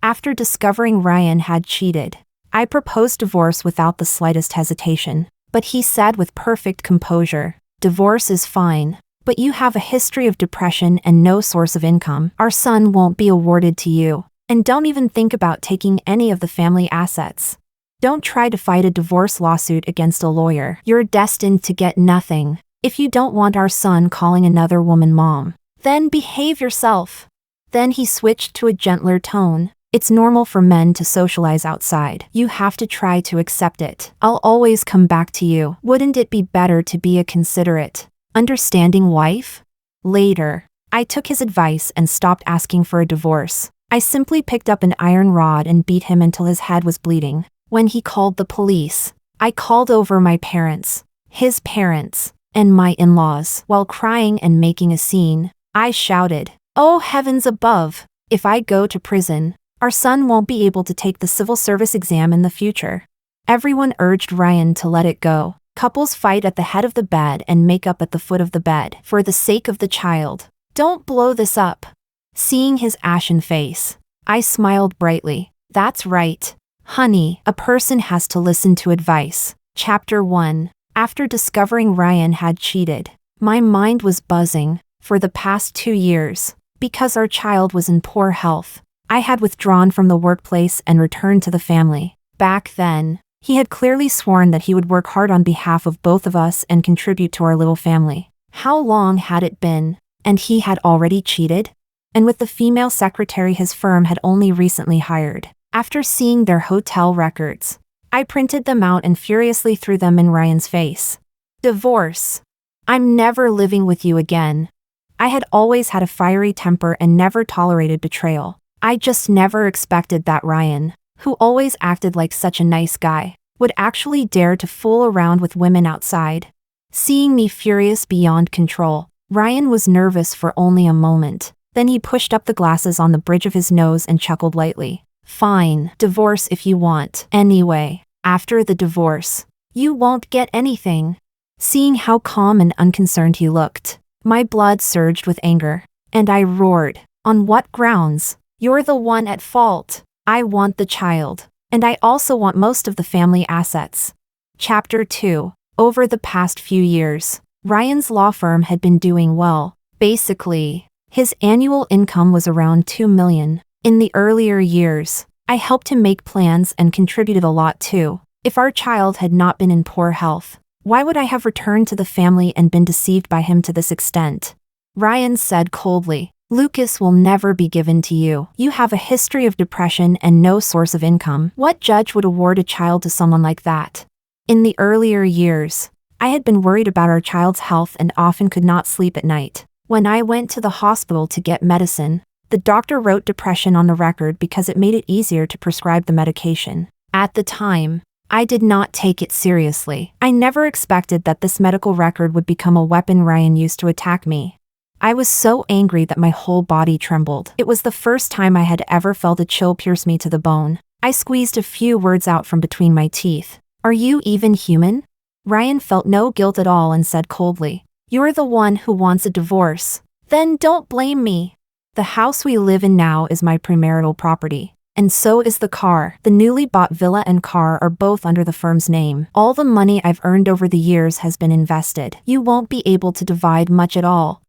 After discovering Ryan had cheated, I proposed divorce without the slightest hesitation. But he said with perfect composure, "Divorce is fine, but you have a history of depression and no source of income. Our son won't be awarded to you. And don't even think about taking any of the family assets. Don't try to fight a divorce lawsuit against a lawyer. You're destined to get nothing. If you don't want our son calling another woman mom, then behave yourself." Then he switched to a gentler tone. "It's normal for men to socialize outside. You have to try to accept it. I'll always come back to you. Wouldn't it be better to be a considerate, understanding wife?" Later, I took his advice and stopped asking for a divorce. I simply picked up an iron rod and beat him until his head was bleeding. When he called the police, I called over my parents, his parents, and my in-laws. While crying and making a scene, I shouted, "Oh heavens above, if I go to prison, our son won't be able to take the civil service exam in the future." Everyone urged Ryan to let it go. Couples fight at the head of the bed and make up at the foot of the bed. For the sake of the child, don't blow this up. Seeing his ashen face, I smiled brightly. "That's right, honey, a person has to listen to advice." Chapter 1. After discovering Ryan had cheated, my mind was buzzing. For the past 2 years, because our child was in poor health, I had withdrawn from the workplace and returned to the family. Back then, he had clearly sworn that he would work hard on behalf of both of us and contribute to our little family. How long had it been? And he had already cheated? And with the female secretary his firm had only recently hired. After seeing their hotel records, I printed them out and furiously threw them in Ryan's face. "Divorce. I'm never living with you again." I had always had a fiery temper and never tolerated betrayal. I just never expected that Ryan, who always acted like such a nice guy, would actually dare to fool around with women outside. Seeing me furious beyond control, Ryan was nervous for only a moment. Then he pushed up the glasses on the bridge of his nose and chuckled lightly. "Fine, divorce if you want. Anyway, after the divorce, you won't get anything." Seeing how calm and unconcerned he looked, my blood surged with anger, and I roared, "On what grounds? You're the one at fault. I want the child, and I also want most of the family assets." Chapter 2. Over the past few years, Ryan's law firm had been doing well. Basically, his annual income was around $2 million. In the earlier years, I helped him make plans and contributed a lot too. If our child had not been in poor health, why would I have returned to the family and been deceived by him to this extent? Ryan said coldly, "Lucas will never be given to you. You have a history of depression and no source of income. What judge would award a child to someone like that?" In the earlier years, I had been worried about our child's health and often could not sleep at night. When I went to the hospital to get medicine, the doctor wrote depression on the record because it made it easier to prescribe the medication. At the time, I did not take it seriously. I never expected that this medical record would become a weapon Ryan used to attack me. I was so angry that my whole body trembled. It was the first time I had ever felt a chill pierce me to the bone. I squeezed a few words out from between my teeth. "Are you even human?" Ryan felt no guilt at all and said coldly, "You're the one who wants a divorce. Then don't blame me. The house we live in now is my premarital property. And so is the car. The newly bought villa and car are both under the firm's name. All the money I've earned over the years has been invested. You won't be able to divide much at all."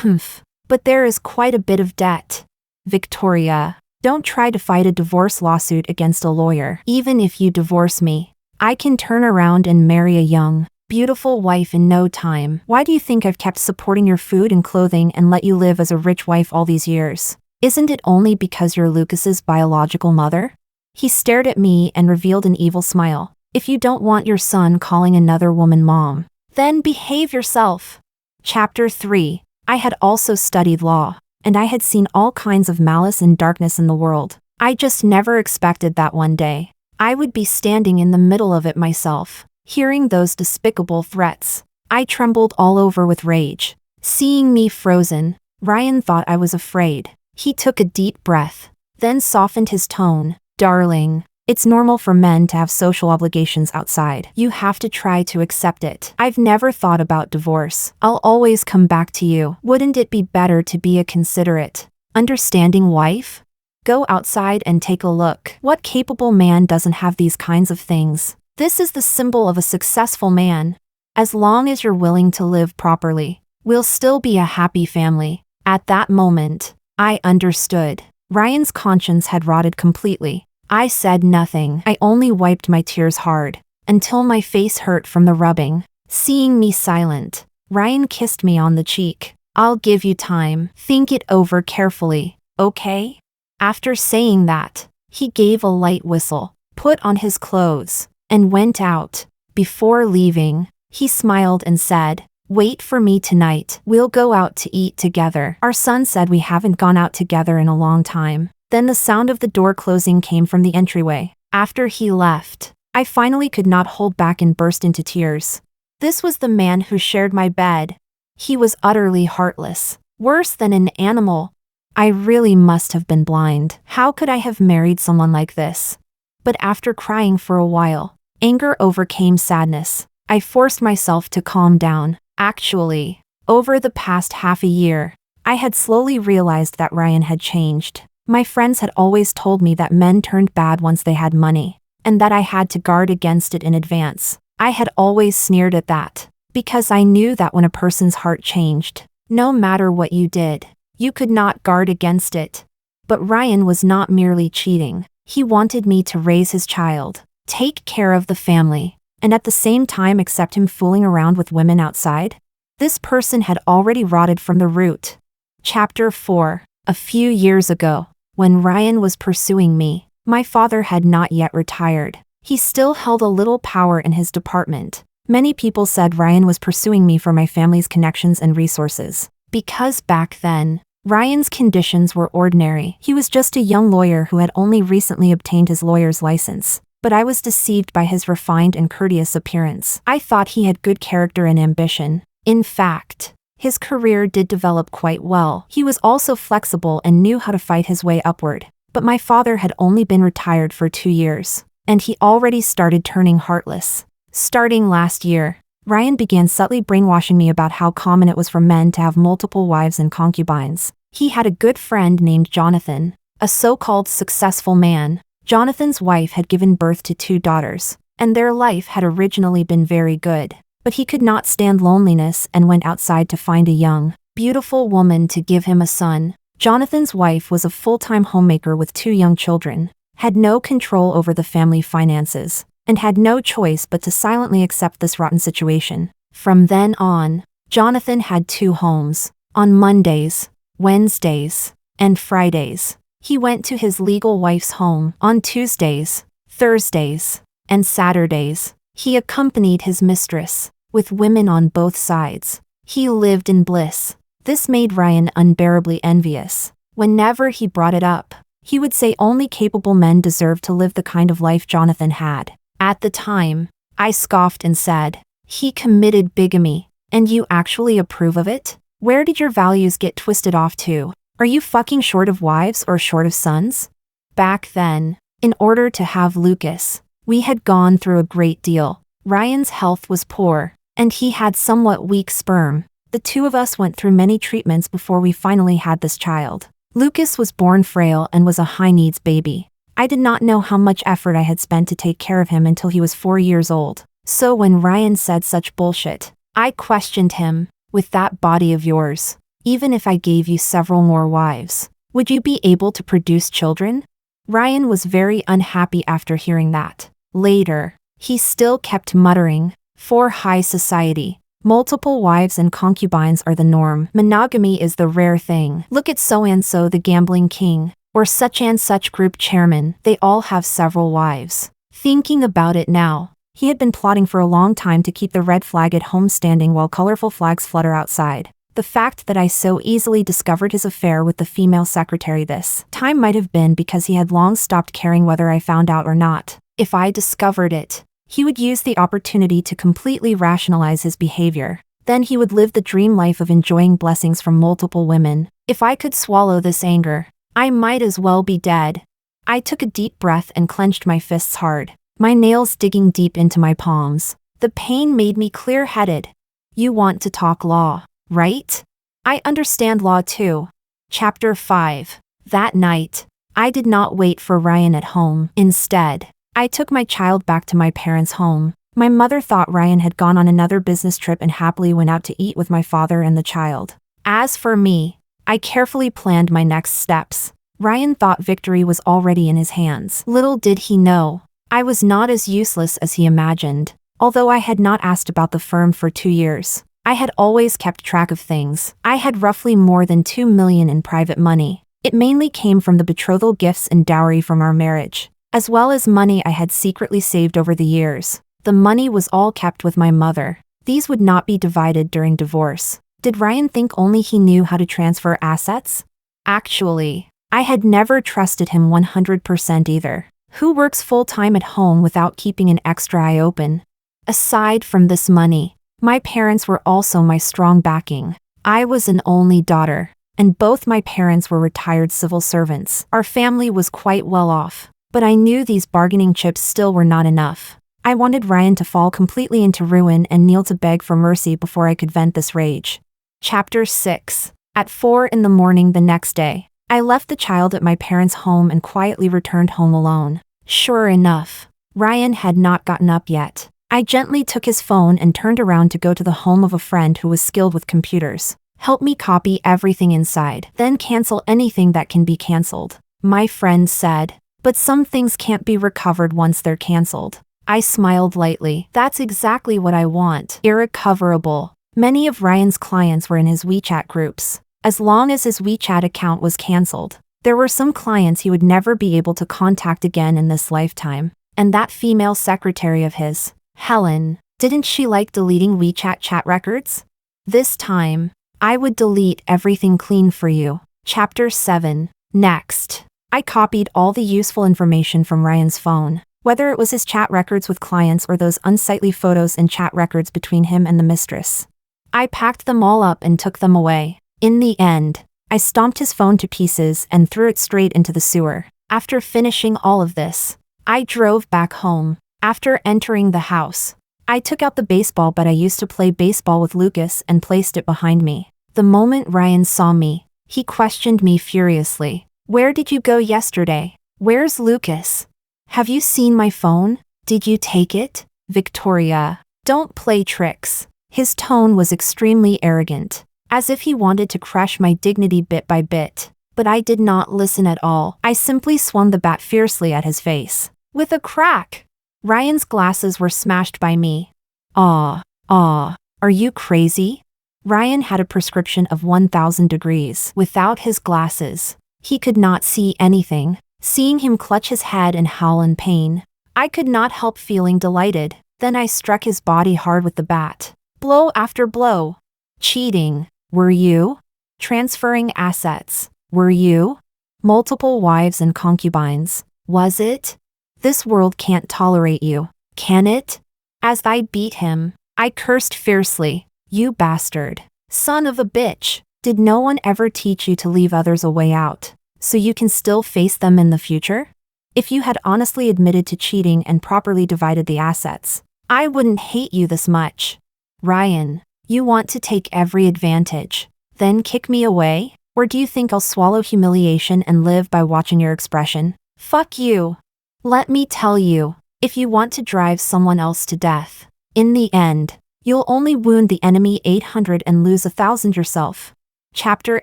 "Humph. But there is quite a bit of debt." "Victoria, don't try to fight a divorce lawsuit against a lawyer. Even if you divorce me, I can turn around and marry a young, beautiful wife in no time. Why do you think I've kept supporting your food and clothing and let you live as a rich wife all these years? Isn't it only because you're Lucas's biological mother?" He stared at me and revealed an evil smile. "If you don't want your son calling another woman mom, then behave yourself." Chapter 3. I had also studied law, and I had seen all kinds of malice and darkness in the world. I just never expected that one day I would be standing in the middle of it myself, hearing those despicable threats. I trembled all over with rage. Seeing me frozen, Ryan thought I was afraid. He took a deep breath, then softened his tone. "Darling, it's normal for men to have social obligations outside. You have to try to accept it. I've never thought about divorce. I'll always come back to you. Wouldn't it be better to be a considerate, understanding wife?" Go outside and take a look. What capable man doesn't have these kinds of things? This is the symbol of a successful man. As long as you're willing to live properly, we'll still be a happy family. At that moment, I understood. Ryan's conscience had rotted completely. I said nothing. I only wiped my tears hard, until my face hurt from the rubbing. Seeing me silent, Ryan kissed me on the cheek. I'll give you time. Think it over carefully, okay? After saying that, he gave a light whistle, put on his clothes, and went out. Before leaving, he smiled and said, "Wait for me tonight. We'll go out to eat together." Our son said we haven't gone out together in a long time. Then the sound of the door closing came from the entryway. After he left, I finally could not hold back and burst into tears. This was the man who shared my bed. He was utterly heartless, worse than an animal. I really must have been blind. How could I have married someone like this? But after crying for a while, anger overcame sadness. I forced myself to calm down. Actually, over the past half a year, I had slowly realized that Ryan had changed. My friends had always told me that men turned bad once they had money, and that I had to guard against it in advance. I had always sneered at that, because I knew that when a person's heart changed, no matter what you did, you could not guard against it. But Ryan was not merely cheating. He wanted me to raise his child, take care of the family, and at the same time accept him fooling around with women outside. This person had already rotted from the root. Chapter 4. A few years ago, when Ryan was pursuing me, my father had not yet retired. He still held a little power in his department. Many people said Ryan was pursuing me for my family's connections and resources. Because back then, Ryan's conditions were ordinary. He was just a young lawyer who had only recently obtained his lawyer's license. But I was deceived by his refined and courteous appearance. I thought he had good character and ambition. In fact, his career did develop quite well. He was also flexible and knew how to fight his way upward. But my father had only been retired for 2 years, and he already started turning heartless. Starting last year, Ryan began subtly brainwashing me about how common it was for men to have multiple wives and concubines. He had a good friend named Jonathan, a so-called successful man. Jonathan's wife had given birth to 2 daughters, and their life had originally been very good. But he could not stand loneliness and went outside to find a young, beautiful woman to give him a son. Jonathan's wife was a full-time homemaker with 2 young children, had no control over the family finances, and had no choice but to silently accept this rotten situation. From then on, Jonathan had 2 homes. On Mondays, Wednesdays, and Fridays, he went to his legal wife's home. On Tuesdays, Thursdays, and Saturdays, he accompanied his mistress, with women on both sides. He lived in bliss. This made Ryan unbearably envious. Whenever he brought it up, he would say only capable men deserved to live the kind of life Jonathan had. At the time, I scoffed and said, "He committed bigamy, and you actually approve of it? Where did your values get twisted off to? Are you fucking short of wives or short of sons?" Back then, in order to have Lucas, we had gone through a great deal. Ryan's health was poor, and he had somewhat weak sperm. The 2 of us went through many treatments before we finally had this child. Lucas was born frail and was a high-needs baby. I did not know how much effort I had spent to take care of him until he was 4 years old. So when Ryan said such bullshit, I questioned him. With that body of yours, even if I gave you several more wives, would you be able to produce children? Ryan was very unhappy after hearing that. Later, he still kept muttering, "For high society, multiple wives and concubines are the norm. Monogamy is the rare thing. Look at so-and-so the gambling king, or such and such group chairman, they all have several wives." Thinking about it now, he had been plotting for a long time to keep the red flag at home standing while colorful flags flutter outside. The fact that I so easily discovered his affair with the female secretary this time might have been because he had long stopped caring whether I found out or not. If I discovered it, he would use the opportunity to completely rationalize his behavior. Then he would live the dream life of enjoying blessings from multiple women. If I could swallow this anger, I might as well be dead. I took a deep breath and clenched my fists hard, my nails digging deep into my palms. The pain made me clear-headed. You want to talk law, right? I understand law too. Chapter 5. That night, I did not wait for Ryan at home. Instead, I took my child back to my parents' home. My mother thought Ryan had gone on another business trip and happily went out to eat with my father and the child. As for me, I carefully planned my next steps. Ryan thought victory was already in his hands. Little did he know, I was not as useless as he imagined. Although I had not asked about the firm for 2 years, I had always kept track of things. I had roughly more than $2 million in private money. It mainly came from the betrothal gifts and dowry from our marriage, as well as money I had secretly saved over the years. The money was all kept with my mother. These would not be divided during divorce. Did Ryan think only he knew how to transfer assets? Actually, I had never trusted him 100% either. Who works full-time at home without keeping an extra eye open? Aside from this money, my parents were also my strong backing. I was an only daughter, and both my parents were retired civil servants. Our family was quite well off, but I knew these bargaining chips still were not enough. I wanted Ryan to fall completely into ruin and kneel to beg for mercy before I could vent this rage. Chapter 6. At 4 in the morning the next day, I left the child at my parents' home and quietly returned home alone. Sure enough, Ryan had not gotten up yet. I gently took his phone and turned around to go to the home of a friend who was skilled with computers. Help me copy everything inside, then cancel anything that can be canceled, my friend said. But some things can't be recovered once they're canceled. I smiled lightly. That's exactly what I want. Irrecoverable. Many of Ryan's clients were in his WeChat groups. As long as his WeChat account was canceled, there were some clients he would never be able to contact again in this lifetime. And that female secretary of his, Helen, didn't she like deleting WeChat chat records? This time, I would delete everything clean for you. Chapter 7. Next, I copied all the useful information from Ryan's phone, whether it was his chat records with clients or those unsightly photos and chat records between him and the mistress. I packed them all up and took them away. In the end, I stomped his phone to pieces and threw it straight into the sewer. After finishing all of this, I drove back home. After entering the house, I took out the baseball bat I used to play baseball with Lucas and placed it behind me. The moment Ryan saw me, he questioned me furiously. Where did you go yesterday? Where's Lucas? Have you seen my phone? Did you take it? Victoria, don't play tricks. His tone was extremely arrogant, as if he wanted to crush my dignity bit by bit. But I did not listen at all. I simply swung the bat fiercely at his face. With a crack, Ryan's glasses were smashed by me. Are you crazy? Ryan had a prescription of 1,000 degrees. Without his glasses, he could not see anything. Seeing him clutch his head and howl in pain, I could not help feeling delighted. Then I struck his body hard with the bat. Blow after blow. Cheating, were you? Transferring assets, were you? Multiple wives and concubines, was it? This world can't tolerate you, can it? As I beat him, I cursed fiercely. You bastard. Son of a bitch. Did no one ever teach you to leave others a way out, so you can still face them in the future? If you had honestly admitted to cheating and properly divided the assets, I wouldn't hate you this much. Ryan, you want to take every advantage, then kick me away? Or do you think I'll swallow humiliation and live by watching your expression? Fuck you. Let me tell you, if you want to drive someone else to death, in the end, you'll only wound the enemy 800 and lose 1,000 yourself. Chapter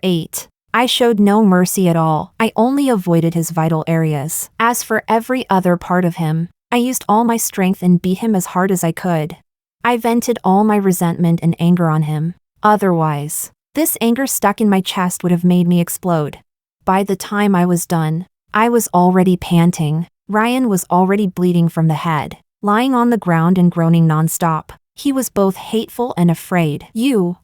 8. I showed no mercy at all. I only avoided his vital areas. As for every other part of him, I used all my strength and beat him as hard as I could. I vented all my resentment and anger on him. Otherwise, this anger stuck in my chest would have made me explode. By the time I was done, I was already panting. Ryan was already bleeding from the head, lying on the ground and groaning nonstop. He was both hateful and afraid.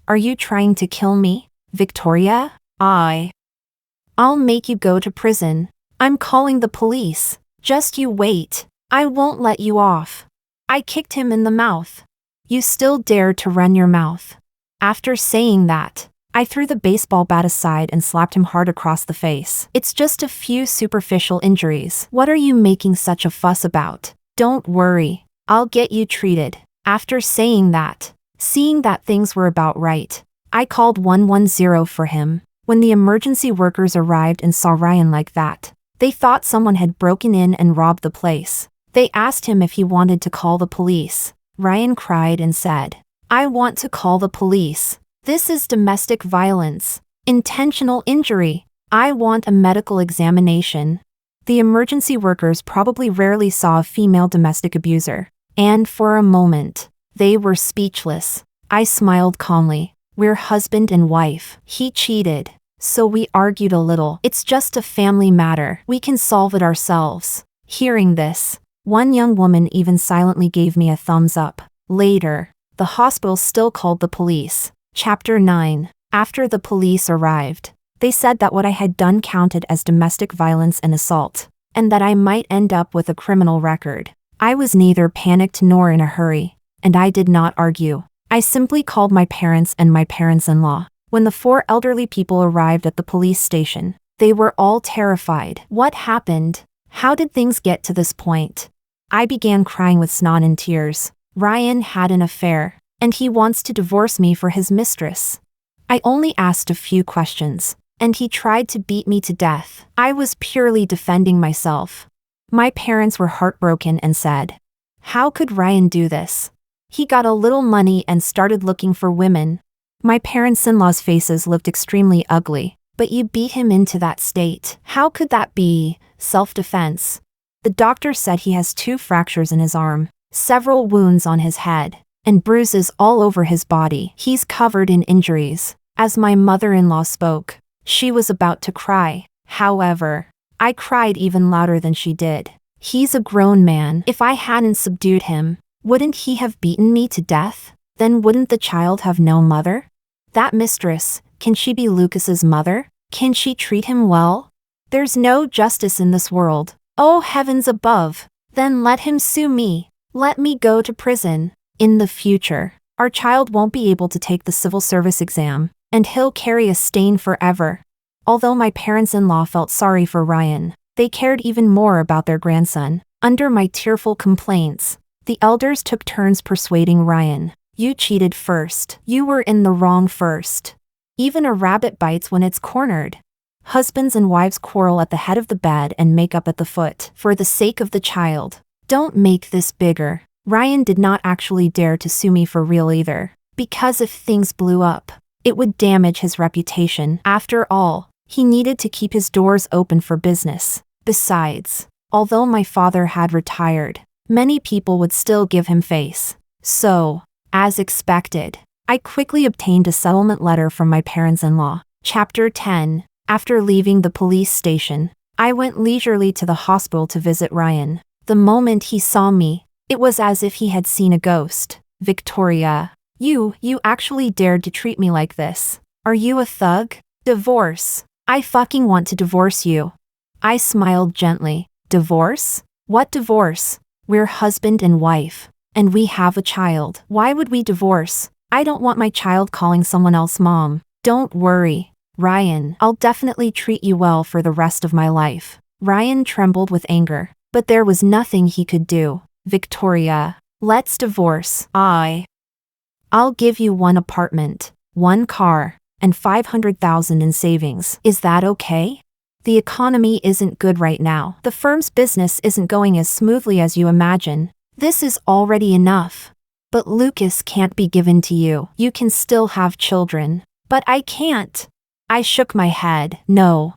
Are you trying to kill me, Victoria? I'll make you go to prison. I'm calling the police. Just you wait. I won't let you off. I kicked him in the mouth. You still dare to run your mouth. After saying that, I threw the baseball bat aside and slapped him hard across the face. It's just a few superficial injuries. What are you making such a fuss about? Don't worry, I'll get you treated. After saying that, seeing that things were about right, I called 110 for him. When the emergency workers arrived and saw Ryan like that, They thought someone had broken in and robbed the place. They asked him if he wanted to call the police. Ryan cried and said, "I want to call the police. This is domestic violence. Intentional injury. I want a medical examination." The emergency workers probably rarely saw a female domestic abuser. And for a moment, they were speechless. I smiled calmly. "We're husband and wife. He cheated. So we argued a little. It's just a family matter. We can solve it ourselves." Hearing this, one young woman even silently gave me a thumbs up. Later, the hospital still called the police. Chapter 9. After the police arrived, they said that what I had done counted as domestic violence and assault, and that I might end up with a criminal record. I was neither panicked nor in a hurry, and I did not argue. I simply called my parents and my parents-in-law. When the 4 elderly people arrived at the police station, they were all terrified. What happened? How did things get to this point? I began crying with snot and tears. Ryan had an affair, and he wants to divorce me for his mistress. I only asked a few questions, and he tried to beat me to death. I was purely defending myself. My parents were heartbroken and said, "How could Ryan do this? He got a little money and started looking for women." My parents-in-law's faces looked extremely ugly. "But you beat him into that state. How could that be? Self-defense." The doctor said he has 2 fractures in his arm, several wounds on his head, and bruises all over his body. He's covered in injuries. As my mother-in-law spoke, she was about to cry. However, I cried even louder than she did. "He's a grown man. If I hadn't subdued him, wouldn't he have beaten me to death? Then wouldn't the child have no mother? That mistress, can she be Lucas's mother? Can she treat him well? There's no justice in this world. Oh heavens above. Then let him sue me. Let me go to prison. In the future, our child won't be able to take the civil service exam, and he'll carry a stain forever." Although my parents-in-law felt sorry for Ryan, they cared even more about their grandson. Under my tearful complaints, the elders took turns persuading Ryan. "You cheated first. You were in the wrong first. Even a rabbit bites when it's cornered." Husbands and wives quarrel at the head of the bed and make up at the foot. For the sake of the child, don't make this bigger. Ryan did not actually dare to sue me for real either, because if things blew up, it would damage his reputation. After all, he needed to keep his doors open for business. Besides, although my father had retired, many people would still give him face. So, as expected, I quickly obtained a settlement letter from my parents-in-law. Chapter 10. After leaving the police station, I went leisurely to the hospital to visit Ryan. The moment he saw me, it was as if he had seen a ghost. "Victoria, you actually dared to treat me like this. Are you a thug? Divorce. I fucking want to divorce you." I smiled gently. "Divorce? What divorce? We're husband and wife, and we have a child. Why would we divorce? I don't want my child calling someone else mom." "Don't worry, Ryan. I'll definitely treat you well for the rest of my life." Ryan trembled with anger, but there was nothing he could do. "Victoria, let's divorce. I'll give you 1 apartment, 1 car, and $500,000 in savings. Is that okay? The economy isn't good right now. The firm's business isn't going as smoothly as you imagine. This is already enough. But Lucas can't be given to you. You can still have children." "But I can't." I shook my head. No.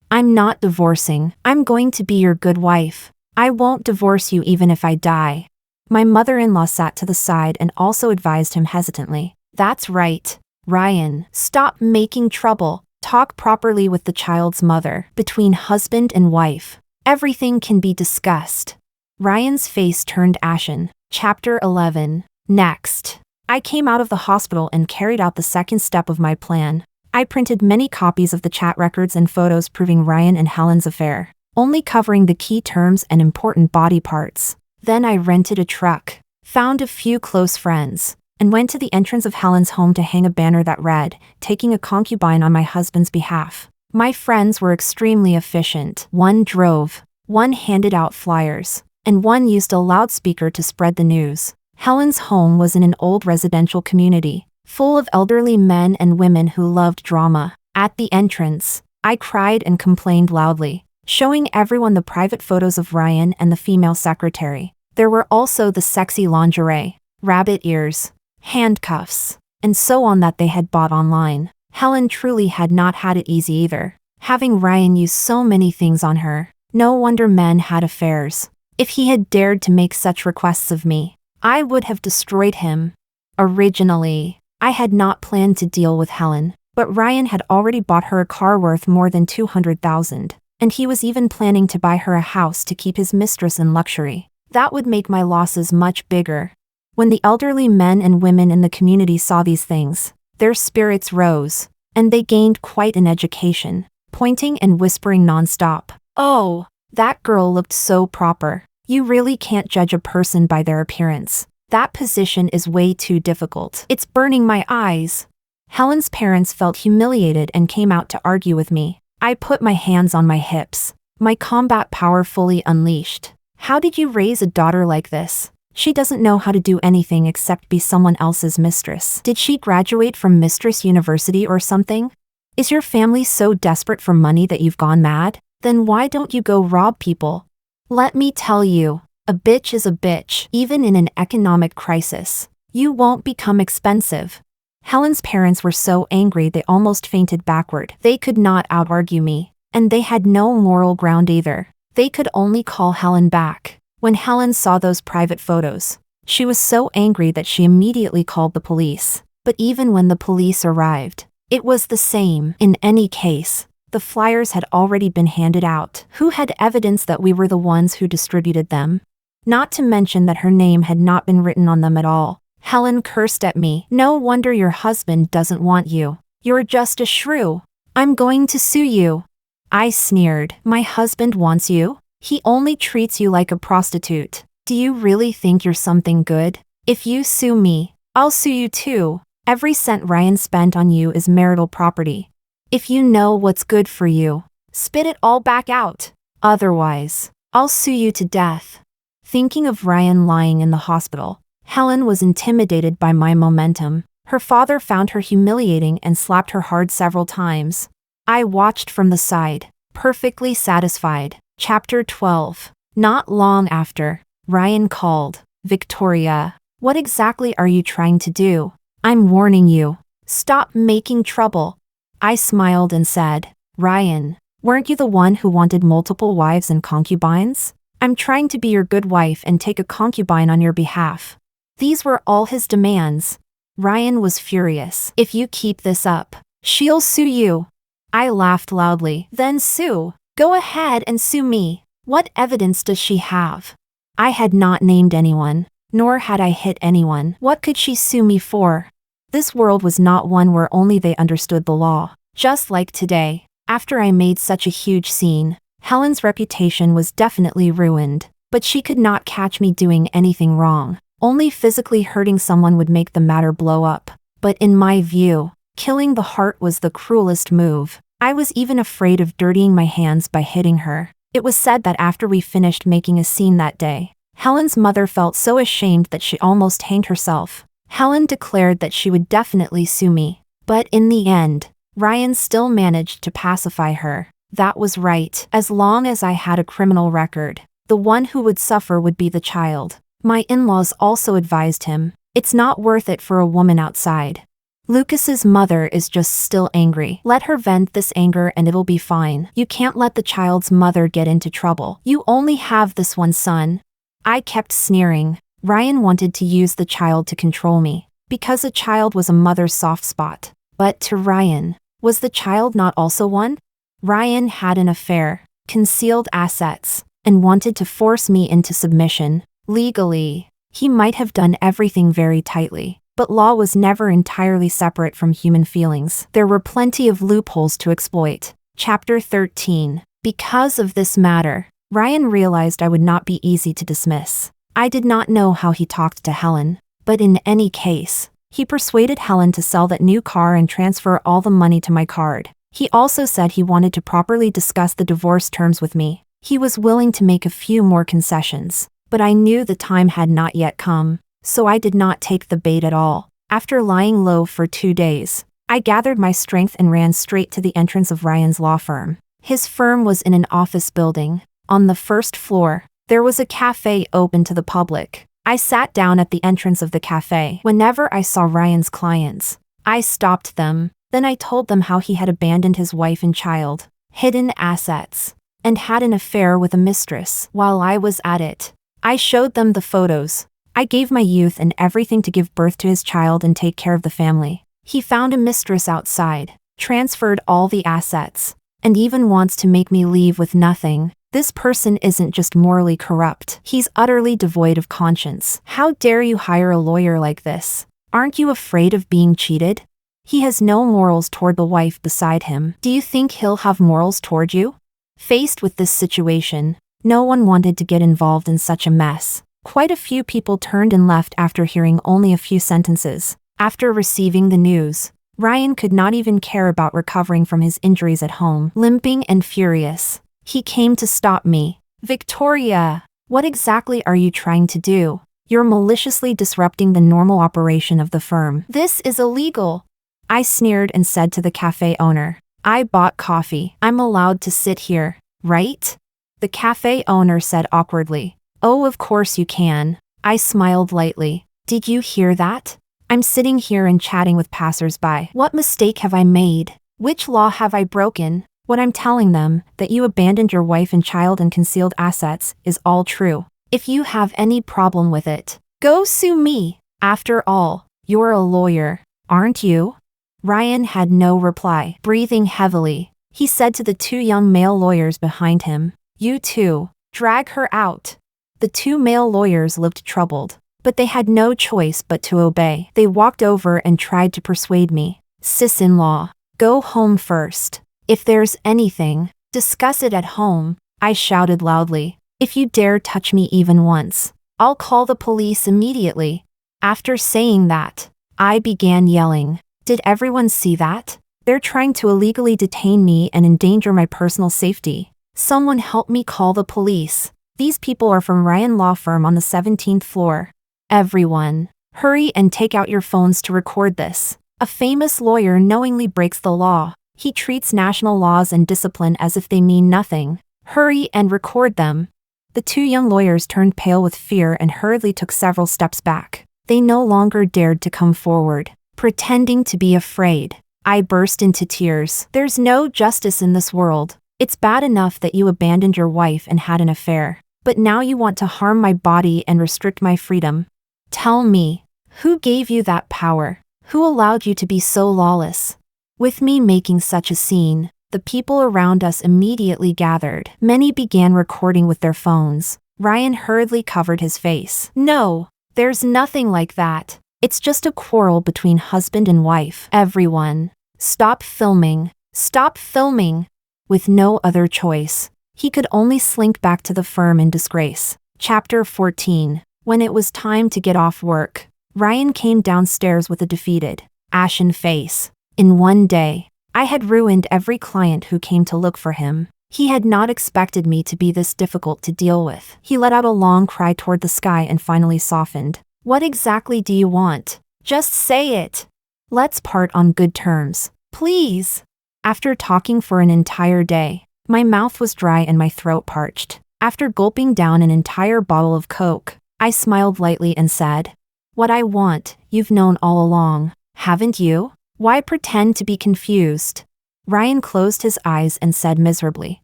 I'm not divorcing. I'm going to be your good wife. I won't divorce you even if I die." My mother-in-law sat to the side and also advised him hesitantly. "That's right. Ryan, stop making trouble. Talk properly with the child's mother. Between husband and wife, everything can be discussed." Ryan's face turned ashen. Chapter 11. Next, I came out of the hospital and carried out the second step of my plan. I printed many copies of the chat records and photos proving Ryan and Helen's affair, only covering the key terms and important body parts. Then I rented a truck, found a few close friends, and went to the entrance of Helen's home to hang a banner that read, "Taking a concubine on my husband's behalf." My friends were extremely efficient. One drove, one handed out flyers, and one used a loudspeaker to spread the news. Helen's home was in an old residential community, full of elderly men and women who loved drama. At the entrance, I cried and complained loudly, showing everyone the private photos of Ryan and the female secretary. There were also the sexy lingerie, rabbit ears, handcuffs, and so on that they had bought online. Helen truly had not had it easy either, having Ryan use so many things on her. No wonder men had affairs. If he had dared to make such requests of me, I would have destroyed him. Originally, I had not planned to deal with Helen, but Ryan had already bought her a car worth more than $200,000, and he was even planning to buy her a house to keep his mistress in luxury. That would make my losses much bigger. When the elderly men and women in the community saw these things, their spirits rose, and they gained quite an education, pointing and whispering nonstop. "Oh, that girl looked so proper. You really can't judge a person by their appearance. That position is way too difficult. It's burning my eyes." Helen's parents felt humiliated and came out to argue with me. I put my hands on my hips, my combat power fully unleashed. "How did you raise a daughter like this? She doesn't know how to do anything except be someone else's mistress. Did she graduate from Mistress University or something? Is your family so desperate for money that you've gone mad? Then why don't you go rob people? Let me tell you, a bitch is a bitch, even in an economic crisis. You won't become expensive." Helen's parents were so angry they almost fainted backward. They could not out-argue me, and they had no moral ground either. They could only call Helen back. When Helen saw those private photos, she was so angry that she immediately called the police. But even when the police arrived, it was the same. In any case, the flyers had already been handed out. Who had evidence that we were the ones who distributed them? Not to mention that her name had not been written on them at all. Helen cursed at me. "No wonder your husband doesn't want you. You're just a shrew. I'm going to sue you." I sneered. "My husband wants you? He only treats you like a prostitute. Do you really think you're something good? If you sue me, I'll sue you too. Every cent Ryan spent on you is marital property. If you know what's good for you, spit it all back out. Otherwise, I'll sue you to death." Thinking of Ryan lying in the hospital, Helen was intimidated by my momentum. Her father found her humiliating and slapped her hard several times. I watched from the side, perfectly satisfied. Chapter 12. Not long after, Ryan called. "Victoria, what exactly are you trying to do? I'm warning you. Stop making trouble." I smiled and said, "Ryan, weren't you the one who wanted multiple wives and concubines? I'm trying to be your good wife and take a concubine on your behalf." These were all his demands. Ryan was furious. "If you keep this up, she'll sue you." I laughed loudly. "Then sue. Go ahead and sue me. What evidence does she have?" I had not named anyone, nor had I hit anyone. What could she sue me for? This world was not one where only they understood the law. Just like today, after I made such a huge scene, Helen's reputation was definitely ruined, but she could not catch me doing anything wrong. Only physically hurting someone would make the matter blow up. But in my view, killing the heart was the cruelest move. I was even afraid of dirtying my hands by hitting her. It was said that after we finished making a scene that day, Helen's mother felt so ashamed that she almost hanged herself. Helen declared that she would definitely sue me. But in the end, Ryan still managed to pacify her. That was right. As long as I had a criminal record, the one who would suffer would be the child. My in-laws also advised him, "It's not worth it for a woman outside. Lucas's mother is just still angry. Let her vent this anger and it'll be fine. You can't let the child's mother get into trouble. You only have this one son." I kept sneering. Ryan wanted to use the child to control me, because a child was a mother's soft spot. But to Ryan, was the child not also one? Ryan had an affair, concealed assets, and wanted to force me into submission. Legally, he might have done everything very tightly. But law was never entirely separate from human feelings. There were plenty of loopholes to exploit. Chapter 13. Because of this matter, Ryan realized I would not be easy to dismiss. I did not know how he talked to Helen, but in any case, he persuaded Helen to sell that new car and transfer all the money to my card. He also said he wanted to properly discuss the divorce terms with me. He was willing to make a few more concessions, but I knew the time had not yet come. So I did not take the bait at all. After lying low for 2 days, I gathered my strength and ran straight to the entrance of Ryan's law firm. His firm was in an office building. On the first floor, there was a cafe open to the public. I sat down at the entrance of the cafe. Whenever I saw Ryan's clients, I stopped them. Then I told them how he had abandoned his wife and child, hidden assets, and had an affair with a mistress. While I was at it, I showed them the photos. I gave my youth and everything to give birth to his child and take care of the family. He found a mistress outside, transferred all the assets, and even wants to make me leave with nothing. This person isn't just morally corrupt, he's utterly devoid of conscience. How dare you hire a lawyer like this? Aren't you afraid of being cheated? He has no morals toward the wife beside him. Do you think he'll have morals toward you? Faced with this situation, no one wanted to get involved in such a mess. Quite a few people turned and left after hearing only a few sentences. After receiving the news, Ryan could not even care about recovering from his injuries at home. Limping and furious, he came to stop me. Victoria, what exactly are you trying to do? You're maliciously disrupting the normal operation of the firm. This is illegal. I sneered and said to the cafe owner, I bought coffee. I'm allowed to sit here, right? The cafe owner said awkwardly, Oh, of course you can. I smiled lightly. Did you hear that? I'm sitting here and chatting with passers-by. What mistake have I made? Which law have I broken? What I'm telling them, that you abandoned your wife and child and concealed assets, is all true. If you have any problem with it, go sue me. After all, you're a lawyer, aren't you? Ryan had no reply. Breathing heavily, he said to the two young male lawyers behind him, You two, drag her out. The two male lawyers looked troubled, but they had no choice but to obey. They walked over and tried to persuade me. Sis-in-law, go home first. If there's anything, discuss it at home, I shouted loudly. If you dare touch me even once, I'll call the police immediately. After saying that, I began yelling. Did everyone see that? They're trying to illegally detain me and endanger my personal safety. Someone help me call the police. These people are from Ryan Law Firm on the 17th floor. Everyone, hurry and take out your phones to record this. A famous lawyer knowingly breaks the law. He treats national laws and discipline as if they mean nothing. Hurry and record them. The two young lawyers turned pale with fear and hurriedly took several steps back. They no longer dared to come forward, pretending to be afraid. I burst into tears. There's no justice in this world. It's bad enough that you abandoned your wife and had an affair, but now you want to harm my body and restrict my freedom. Tell me, who gave you that power? Who allowed you to be so lawless? With me making such a scene, the people around us immediately gathered. Many began recording with their phones. Ryan hurriedly covered his face. No, there's nothing like that. It's just a quarrel between husband and wife. Everyone, stop filming. Stop filming. With no other choice, he could only slink back to the firm in disgrace. Chapter 14. When it was time to get off work, Ryan came downstairs with a defeated, ashen face. In one day, I had ruined every client who came to look for him. He had not expected me to be this difficult to deal with. He let out a long cry toward the sky and finally softened. What exactly do you want? Just say it. Let's part on good terms, please. After talking for an entire day, my mouth was dry and my throat parched. After gulping down an entire bottle of Coke, I smiled lightly and said, What I want, you've known all along, haven't you? Why pretend to be confused? Ryan closed his eyes and said miserably,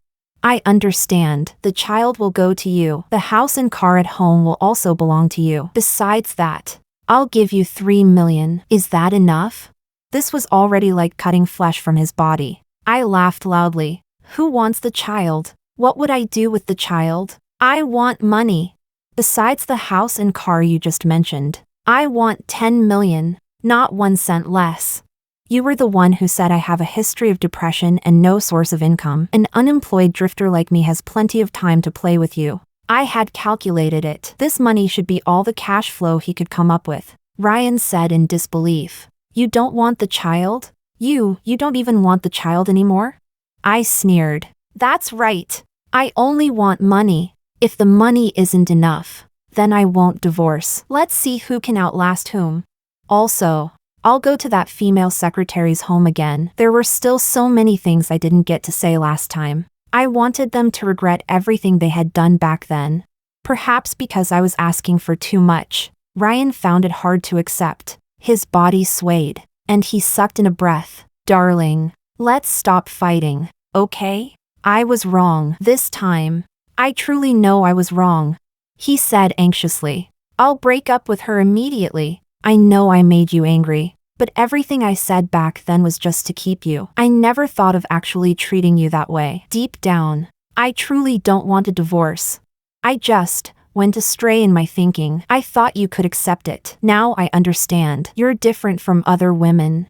I understand. The child will go to you. The house and car at home will also belong to you. Besides that, I'll give you $3 million. Is that enough? This was already like cutting flesh from his body. I laughed loudly. Who wants the child? What would I do with the child? I want money. Besides the house and car you just mentioned, I want $10 million, not 1 cent less. You were the one who said I have a history of depression and no source of income. An unemployed drifter like me has plenty of time to play with you. I had calculated it. This money should be all the cash flow he could come up with. Ryan said in disbelief. You don't want the child? You don't even want the child anymore? I sneered. That's right. I only want money. If the money isn't enough, then I won't divorce. Let's see who can outlast whom. Also, I'll go to that female secretary's home again. There were still so many things I didn't get to say last time. I wanted them to regret everything they had done back then. Perhaps because I was asking for too much. Ryan found it hard to accept. His body swayed, and he sucked in a breath. Darling, let's stop fighting, okay? I was wrong this time. I truly know I was wrong, he said anxiously. I'll break up with her immediately. I know I made you angry, but everything I said back then was just to keep you. I never thought of actually treating you that way. Deep down, I truly don't want a divorce. I just went astray in my thinking. I thought you could accept it. Now I understand. You're different from other women.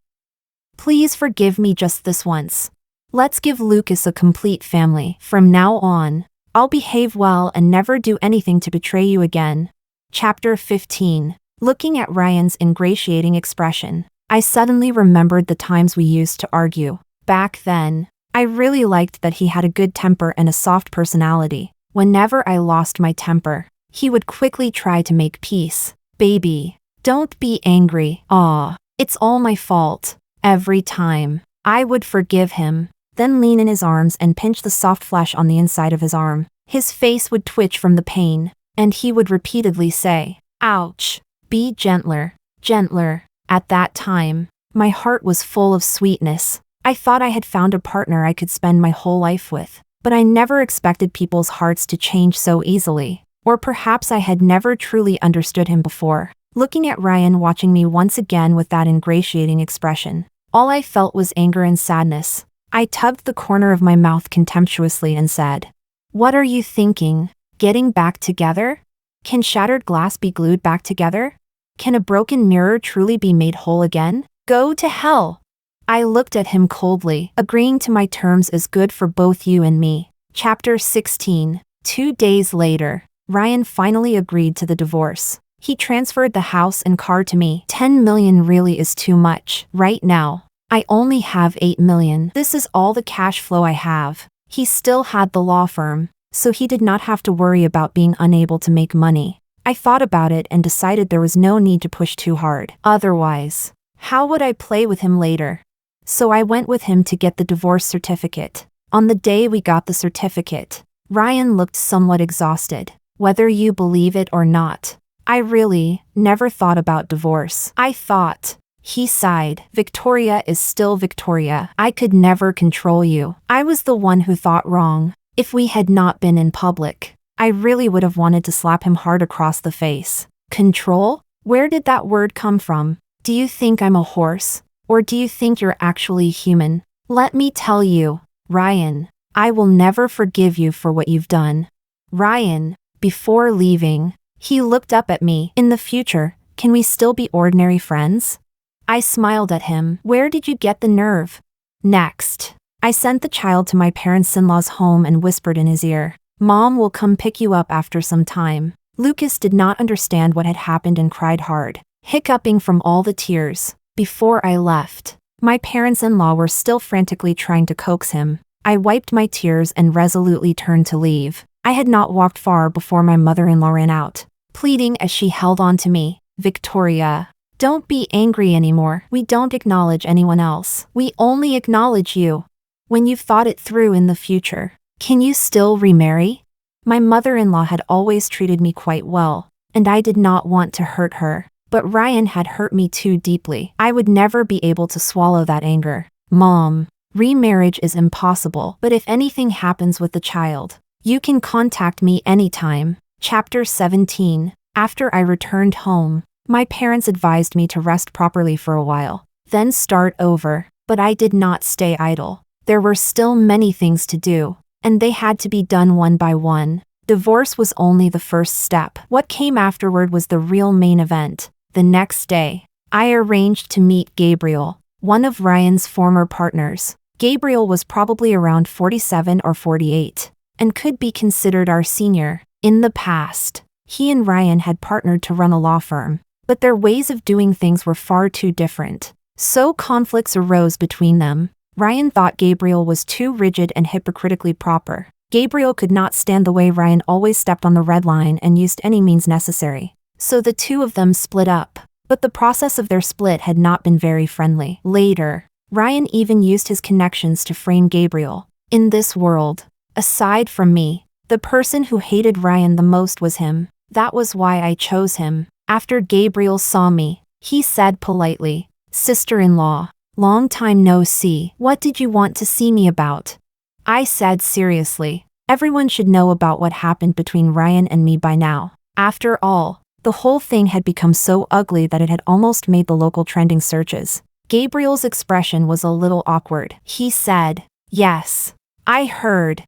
Please forgive me just this once. Let's give Lucas a complete family. From now on, I'll behave well and never do anything to betray you again. Chapter 15. Looking at Ryan's ingratiating expression, I suddenly remembered the times we used to argue. Back then, I really liked that he had a good temper and a soft personality. Whenever I lost my temper, he would quickly try to make peace. Baby, don't be angry. Aw, it's all my fault. Every time, I would forgive him, then lean in his arms and pinch the soft flesh on the inside of his arm. His face would twitch from the pain, and he would repeatedly say, ouch. Be gentler, gentler. At that time, my heart was full of sweetness. I thought I had found a partner I could spend my whole life with, but I never expected people's hearts to change so easily. Or perhaps I had never truly understood him before. Looking at Ryan watching me once again with that ingratiating expression, all I felt was anger and sadness. I tugged the corner of my mouth contemptuously and said, "What are you thinking? Getting back together? Can shattered glass be glued back together? Can a broken mirror truly be made whole again? Go to hell." I looked at him coldly. Agreeing to my terms is good for both you and me. Chapter 16. 2 days later, Ryan finally agreed to the divorce. He transferred the house and car to me. 10 million really is too much. Right now, I only have 8 million. This is all the cash flow I have. He still had the law firm, so he did not have to worry about being unable to make money. I thought about it and decided there was no need to push too hard. Otherwise, how would I play with him later? So I went with him to get the divorce certificate. On the day we got the certificate, Ryan looked somewhat exhausted. Whether you believe it or not, I really never thought about divorce. I thought, he sighed, Victoria is still Victoria. I could never control you. I was the one who thought wrong. If we had not been in public, I really would have wanted to slap him hard across the face. Control? Where did that word come from? Do you think I'm a horse? Or do you think you're actually human? Let me tell you, Ryan, I will never forgive you for what you've done. Ryan, before leaving, he looked up at me. In the future, can we still be ordinary friends? I smiled at him. Where did you get the nerve? Next, I sent the child to my parents-in-law's home and whispered in his ear, Mom will come pick you up after some time. Lucas did not understand what had happened and cried hard, hiccuping from all the tears. Before I left, my parents-in-law were still frantically trying to coax him. I wiped my tears and resolutely turned to leave. I had not walked far before my mother-in-law ran out, pleading as she held on to me. Victoria, don't be angry anymore. We don't acknowledge anyone else. We only acknowledge you. When you've thought it through in the future, can you still remarry? My mother-in-law had always treated me quite well, and I did not want to hurt her. But Ryan had hurt me too deeply. I would never be able to swallow that anger. Mom, remarriage is impossible, but if anything happens with the child, you can contact me anytime. Chapter 17. After I returned home, my parents advised me to rest properly for a while, then start over. But I did not stay idle. There were still many things to do, and they had to be done one by one. Divorce was only the first step. What came afterward was the real main event. The next day, I arranged to meet Gabriel, one of Ryan's former partners. Gabriel was probably around 47 or 48, and could be considered our senior. In the past, he and Ryan had partnered to run a law firm, but their ways of doing things were far too different. So conflicts arose between them. Ryan thought Gabriel was too rigid and hypocritically proper. Gabriel could not stand the way Ryan always stepped on the red line and used any means necessary. So the two of them split up. But the process of their split had not been very friendly. Later, Ryan even used his connections to frame Gabriel. In this world, aside from me, the person who hated Ryan the most was him. That was why I chose him. After Gabriel saw me, he said politely, "Sister-in-law, long time no see. What did you want to see me about?" I said seriously, "Everyone should know about what happened between Ryan and me by now." After all, the whole thing had become so ugly that it had almost made the local trending searches. Gabriel's expression was a little awkward. He said, "Yes, I heard."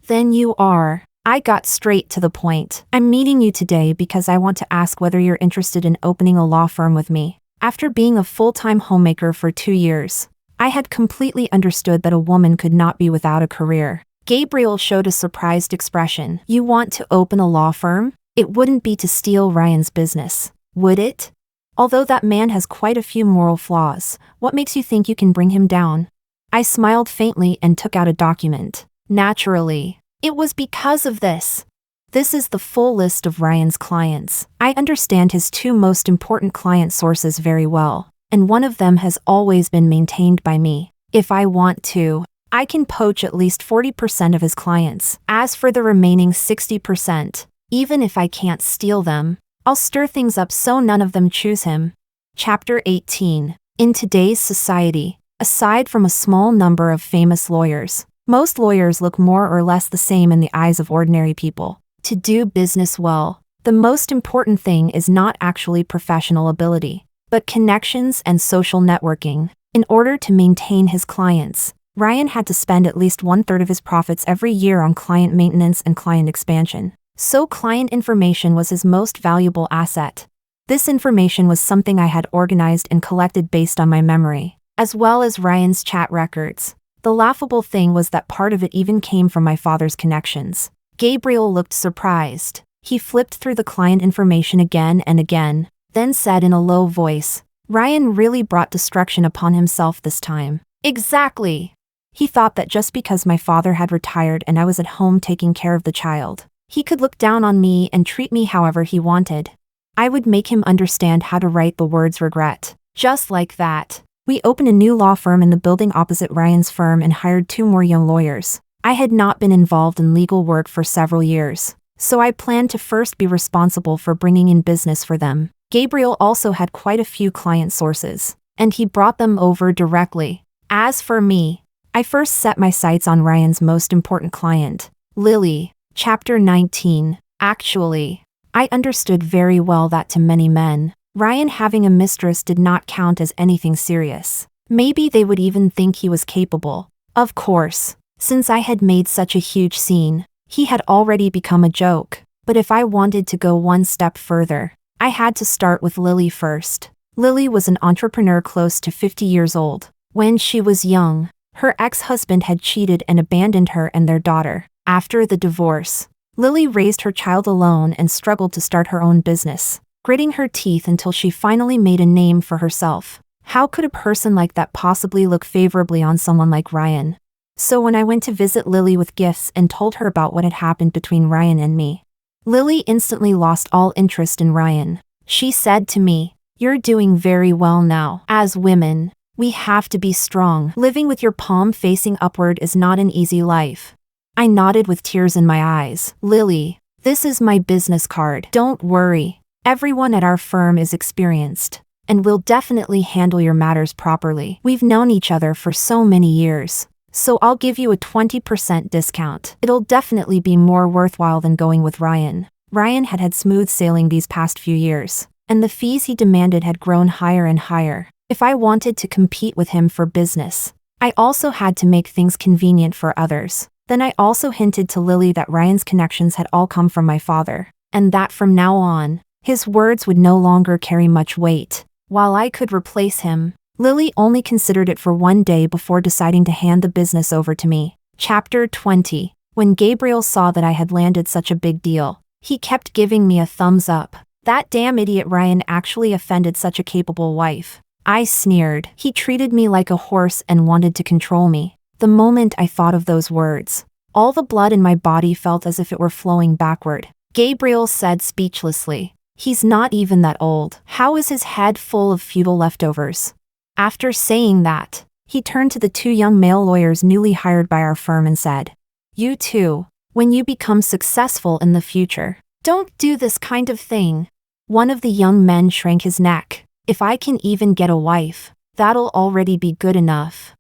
"Then you are." I got straight to the point. "I'm meeting you today because I want to ask whether you're interested in opening a law firm with me." After being a full-time homemaker for 2 years, I had completely understood that a woman could not be without a career. Gabriel showed a surprised expression. "You want to open a law firm? It wouldn't be to steal Ryan's business, would it? Although that man has quite a few moral flaws, what makes you think you can bring him down?" I smiled faintly and took out a document. Naturally, it was because of this. This is the full list of Ryan's clients. I understand his 2 most important client sources very well, and one of them has always been maintained by me. If I want to, I can poach at least 40% of his clients. As for the remaining 60%, even if I can't steal them, I'll stir things up so none of them choose him. Chapter 18. In today's society, aside from a small number of famous lawyers, most lawyers look more or less the same in the eyes of ordinary people. To do business well, the most important thing is not actually professional ability, but connections and social networking. In order to maintain his clients, Ryan had to spend at least 1/3 of his profits every year on client maintenance and client expansion. So client information was his most valuable asset. This information was something I had organized and collected based on my memory, as well as Ryan's chat records. The laughable thing was that part of it even came from my father's connections. Gabriel looked surprised. He flipped through the client information again and again, then said in a low voice, "Ryan really brought destruction upon himself this time." Exactly. He thought that just because my father had retired and I was at home taking care of the child, he could look down on me and treat me however he wanted. I would make him understand how to write the words regret. Just like that, we opened a new law firm in the building opposite Ryan's firm and hired 2 more young lawyers. I had not been involved in legal work for several years, so I planned to first be responsible for bringing in business for them. Gabriel also had quite a few client sources, and he brought them over directly. As for me, I first set my sights on Ryan's most important client, Lily. Chapter 19. Actually, I understood very well that to many men, Ryan having a mistress did not count as anything serious. Maybe they would even think he was capable. Of course, since I had made such a huge scene, he had already become a joke. But if I wanted to go one step further, I had to start with Lily first. Lily was an entrepreneur close to 50 years old. When she was young, her ex-husband had cheated and abandoned her and their daughter. After the divorce, Lily raised her child alone and struggled to start her own business, gritting her teeth until she finally made a name for herself. How could a person like that possibly look favorably on someone like Ryan? So when I went to visit Lily with gifts and told her about what had happened between Ryan and me, Lily instantly lost all interest in Ryan. She said to me, "You're doing very well now. As women, we have to be strong. Living with your palm facing upward is not an easy life." I nodded with tears in my eyes. "Lily, this is my business card. Don't worry. Everyone at our firm is experienced, and will definitely handle your matters properly. We've known each other for so many years, so I'll give you a 20% discount. It'll definitely be more worthwhile than going with Ryan." Ryan had had smooth sailing these past few years, and the fees he demanded had grown higher and higher. If I wanted to compete with him for business, I also had to make things convenient for others. Then I also hinted to Lily that Ryan's connections had all come from my father, and that from now on, his words would no longer carry much weight. While I could replace him, Lily only considered it for one day before deciding to hand the business over to me. Chapter 20. When Gabriel saw that I had landed such a big deal, he kept giving me a thumbs up. That damn idiot Ryan actually offended such a capable wife. I sneered. He treated me like a horse and wanted to control me. The moment I thought of those words, all the blood in my body felt as if it were flowing backward. Gabriel said speechlessly, He's not even that old. How is his head full of feudal leftovers? After saying that, he turned to the two young male lawyers newly hired by our firm and said, "You two, when you become successful in the future, don't do this kind of thing." One of the young men shrank his neck. "If I can even get a wife, that'll already be good enough."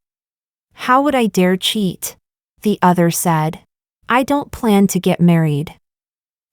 "How would I dare cheat?" the other said. "I don't plan to get married.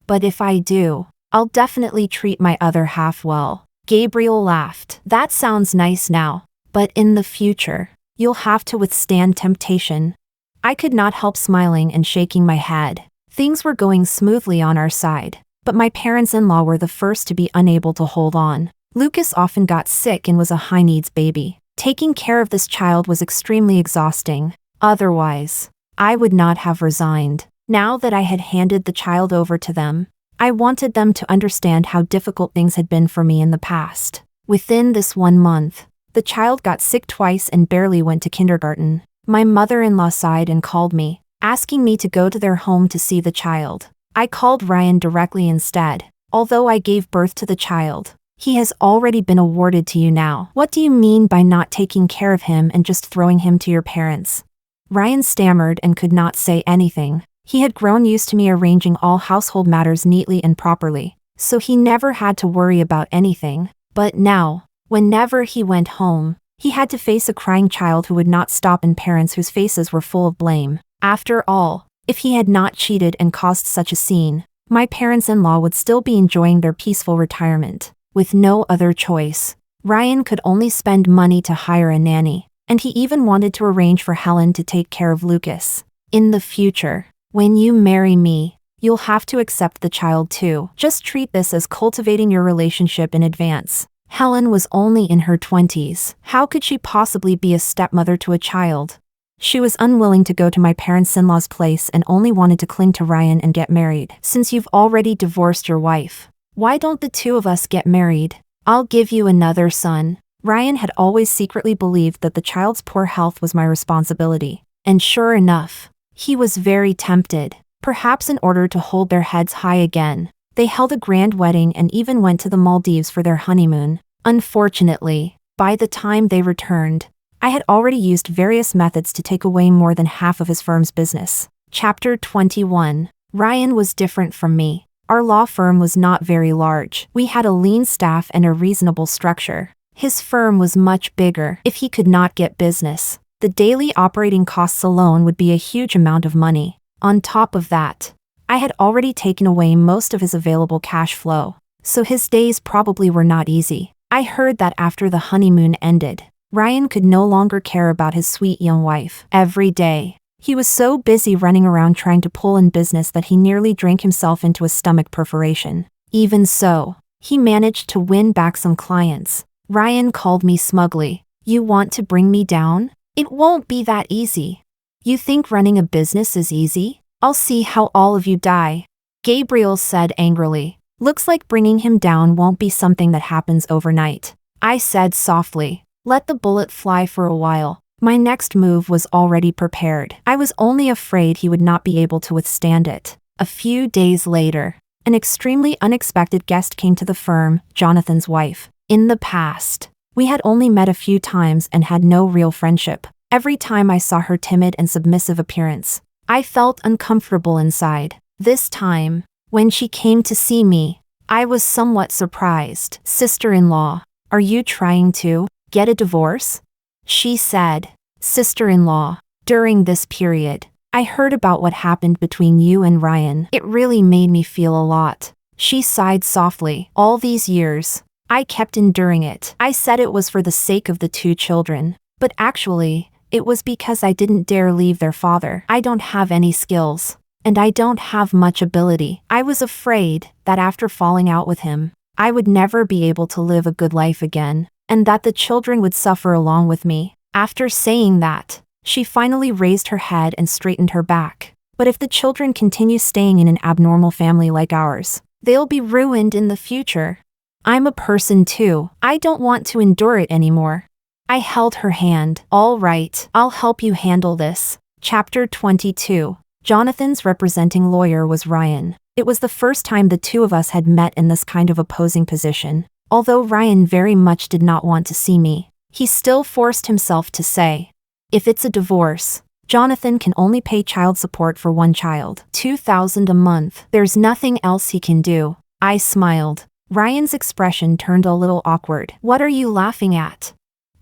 But if I do, I'll definitely treat my other half well." Gabriel laughed. "That sounds nice now, but in the future, you'll have to withstand temptation." I could not help smiling and shaking my head. Things were going smoothly on our side, but my parents-in-law were the first to be unable to hold on. Lucas often got sick and was a high-needs baby. Taking care of this child was extremely exhausting. Otherwise, I would not have resigned. Now that I had handed the child over to them, I wanted them to understand how difficult things had been for me in the past. Within this 1 month, the child got sick twice and barely went to kindergarten. My mother-in-law sighed and called me, asking me to go to their home to see the child. I called Ryan directly instead. "Although I gave birth to the child, he has already been awarded to you now. What do you mean by not taking care of him and just throwing him to your parents?" Ryan stammered and could not say anything. He had grown used to me arranging all household matters neatly and properly, so he never had to worry about anything. But now, whenever he went home, he had to face a crying child who would not stop and parents whose faces were full of blame. After all, if he had not cheated and caused such a scene, my parents-in-law would still be enjoying their peaceful retirement. With no other choice, Ryan could only spend money to hire a nanny, and he even wanted to arrange for Helen to take care of Lucas. "In the future, when you marry me, you'll have to accept the child too. Just treat this as cultivating your relationship in advance." Helen was only in her 20s. How could she possibly be a stepmother to a child? She was unwilling to go to my parents-in-law's place and only wanted to cling to Ryan and get married. "Since you've already divorced your wife, why don't the two of us get married? I'll give you another son." Ryan had always secretly believed that the child's poor health was my responsibility. And sure enough, he was very tempted. Perhaps in order to hold their heads high again, they held a grand wedding and even went to the Maldives for their honeymoon. Unfortunately, by the time they returned, I had already used various methods to take away more than half of his firm's business. Chapter 21. Ryan was different from me. Our law firm was not very large. We had a lean staff and a reasonable structure. His firm was much bigger. If he could not get business, the daily operating costs alone would be a huge amount of money. On top of that, I had already taken away most of his available cash flow, so his days probably were not easy. I heard that after the honeymoon ended, Ryan could no longer care about his sweet young wife. Every day, he was so busy running around trying to pull in business that he nearly drank himself into a stomach perforation. Even so, he managed to win back some clients. Ryan called me smugly. "You want to bring me down? It won't be that easy. You think running a business is easy? I'll see how all of you die." Gabriel said angrily. "Looks like bringing him down won't be something that happens overnight." I said softly, "Let the bullet fly for a while." My next move was already prepared. I was only afraid he would not be able to withstand it. A few days later, an extremely unexpected guest came to the firm, Jonathan's wife. In the past, we had only met a few times and had no real friendship. Every time I saw her timid and submissive appearance, I felt uncomfortable inside. This time, when she came to see me, I was somewhat surprised. "Sister-in-law, are you trying to get a divorce?" she said. "Sister-in-law, during this period, I heard about what happened between you and Ryan. It really made me feel a lot." She sighed softly. "All these years, I kept enduring it. I said it was for the sake of the two children, but actually, it was because I didn't dare leave their father. I don't have any skills, and I don't have much ability. I was afraid that after falling out with him, I would never be able to live a good life again, and that the children would suffer along with me." After saying that, she finally raised her head and straightened her back. "But if the children continue staying in an abnormal family like ours, they'll be ruined in the future. I'm a person too. I don't want to endure it anymore." I held her hand. "All right, I'll help you handle this." Chapter 22. Jonathan's representing lawyer was Ryan. It was the first time the two of us had met in this kind of opposing position. Although Ryan very much did not want to see me, he still forced himself to say, "If it's a divorce, Jonathan can only pay child support for one child, $2,000 a month. There's nothing else he can do." I smiled. Ryan's expression turned a little awkward. "What are you laughing at?"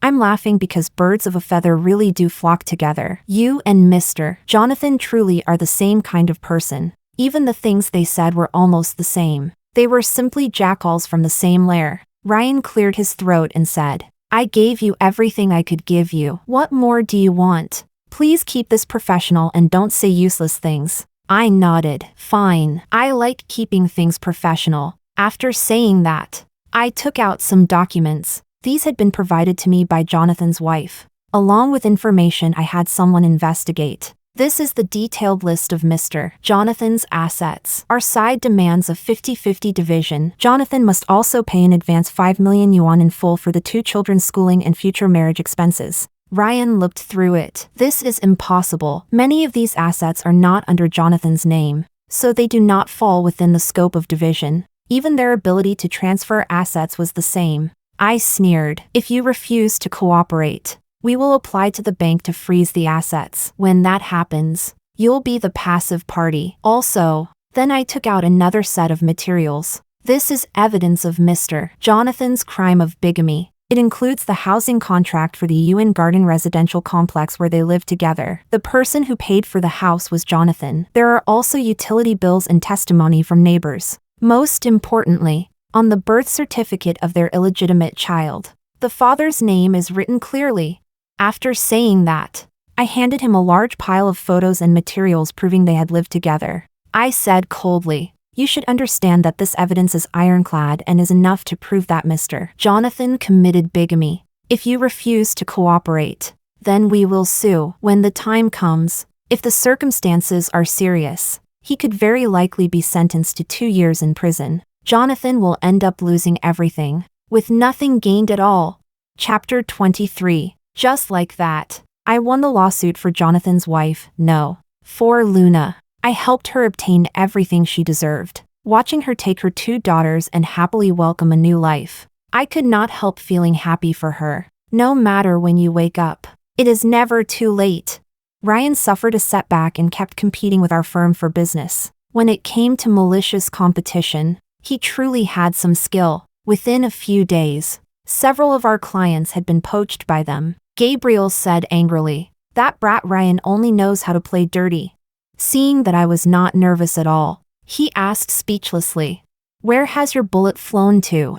"I'm laughing because birds of a feather really do flock together. You and Mr. Jonathan truly are the same kind of person." Even the things they said were almost the same. They were simply jackals from the same lair. Ryan cleared his throat and said, "I gave you everything I could give you. What more do you want? Please keep this professional and don't say useless things." I nodded. "Fine. I like keeping things professional." After saying that, I took out some documents. These had been provided to me by Jonathan's wife, along with information I had someone investigate. This is the detailed list of Mr. Jonathan's assets. Our side demands a 50-50 division. Jonathan must also pay in advance 5 million yuan in full for the two children's schooling and future marriage expenses. Ryan looked through it. "This is impossible. Many of these assets are not under Jonathan's name, so they do not fall within the scope of division. Even their ability to transfer assets was the same." I sneered. "If you refuse to cooperate, we will apply to the bank to freeze the assets. When that happens, you'll be the passive party." Also, then I took out another set of materials. This is evidence of Mr. Jonathan's crime of bigamy. It includes the housing contract for the Yuan Garden residential complex where they live together. The person who paid for the house was Jonathan. There are also utility bills and testimony from neighbors. Most importantly, on the birth certificate of their illegitimate child, the father's name is written clearly. After saying that, I handed him a large pile of photos and materials proving they had lived together. I said coldly, "You should understand that this evidence is ironclad and is enough to prove that Mr. Jonathan committed bigamy. If you refuse to cooperate, then we will sue. When the time comes, if the circumstances are serious, he could very likely be sentenced to 2 years in prison. Jonathan will end up losing everything, with nothing gained at all." Chapter 23. Just like that, I won the lawsuit for Jonathan's wife, no, for Luna. I helped her obtain everything she deserved, watching her take her 2 daughters and happily welcome a new life. I could not help feeling happy for her. No matter when you wake up, it is never too late. Ryan suffered a setback and kept competing with our firm for business. When it came to malicious competition, he truly had some skill. Within a few days, several of our clients had been poached by them. Gabriel said angrily, "That brat Ryan only knows how to play dirty." Seeing that I was not nervous at all, he asked speechlessly, "Where has your bullet flown to?"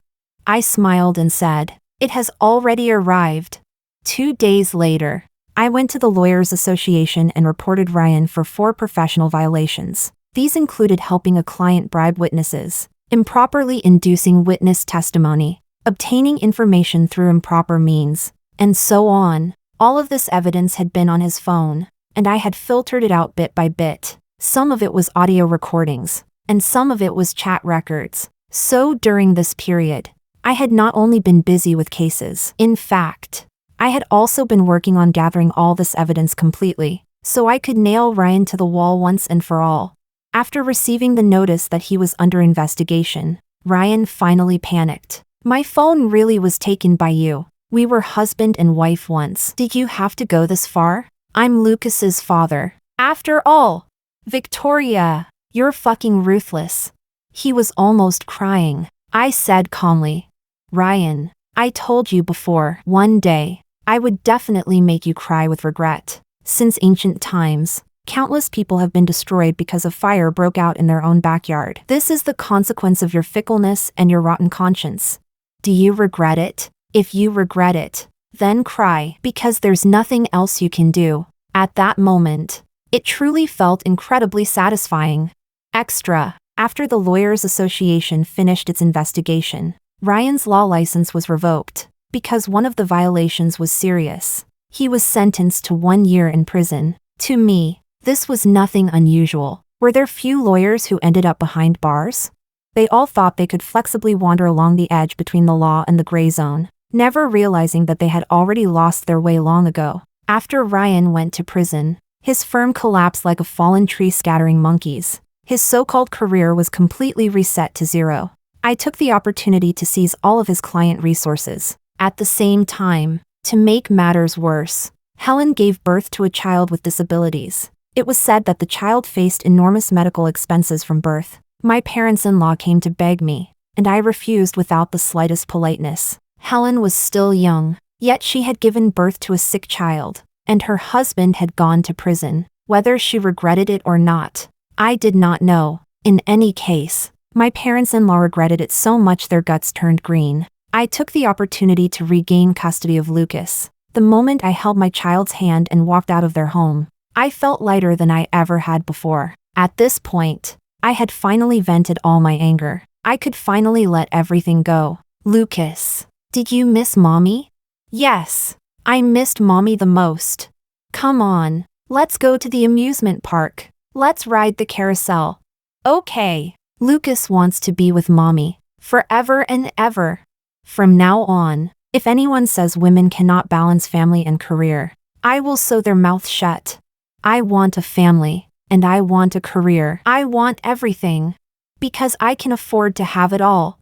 I smiled and said, "It has already arrived." 2 days later, I went to the Lawyers Association and reported Ryan for 4 professional violations. These included helping a client bribe witnesses, improperly inducing witness testimony, obtaining information through improper means, and so on. All of this evidence had been on his phone, and I had filtered it out bit by bit. Some of it was audio recordings, and some of it was chat records. So during this period, I had not only been busy with cases. In fact, I had also been working on gathering all this evidence completely, so I could nail Ryan to the wall once and for all. After receiving the notice that he was under investigation, Ryan finally panicked. "My phone really was taken by you. We were husband and wife once. Did you have to go this far? I'm Lucas's father. After all." "Victoria, you're fucking ruthless." He was almost crying. I said calmly, "Ryan, I told you before, one day, I would definitely make you cry with regret. Since ancient times, countless people have been destroyed because a fire broke out in their own backyard. This is the consequence of your fickleness and your rotten conscience. Do you regret it? If you regret it, then cry, because there's nothing else you can do." At that moment, it truly felt incredibly satisfying. Extra, after the Lawyers Association finished its investigation, Ryan's law license was revoked, because one of the violations was serious. He was sentenced to 1 year in prison. To me, this was nothing unusual. Were there few lawyers who ended up behind bars? They all thought they could flexibly wander along the edge between the law and the gray zone, never realizing that they had already lost their way long ago. After Ryan went to prison, his firm collapsed like a fallen tree scattering monkeys. His so-called career was completely reset to zero. I took the opportunity to seize all of his client resources. At the same time, to make matters worse, Helen gave birth to a child with disabilities. It was said that the child faced enormous medical expenses from birth. My parents-in-law came to beg me, and I refused without the slightest politeness. Helen was still young, yet she had given birth to a sick child, and her husband had gone to prison. Whether she regretted it or not, I did not know. In any case, my parents-in-law regretted it so much their guts turned green. I took the opportunity to regain custody of Lucas. The moment I held my child's hand and walked out of their home, I felt lighter than I ever had before. At this point, I had finally vented all my anger. I could finally let everything go. Lucas, did you miss Mommy? Yes, I missed Mommy the most. Come on, let's go to the amusement park. Let's ride the carousel. Okay. Lucas wants to be with Mommy, forever and ever. From now on, if anyone says women cannot balance family and career, I will sew their mouth shut. I want a family, and I want a career. I want everything. Because I can afford to have it all.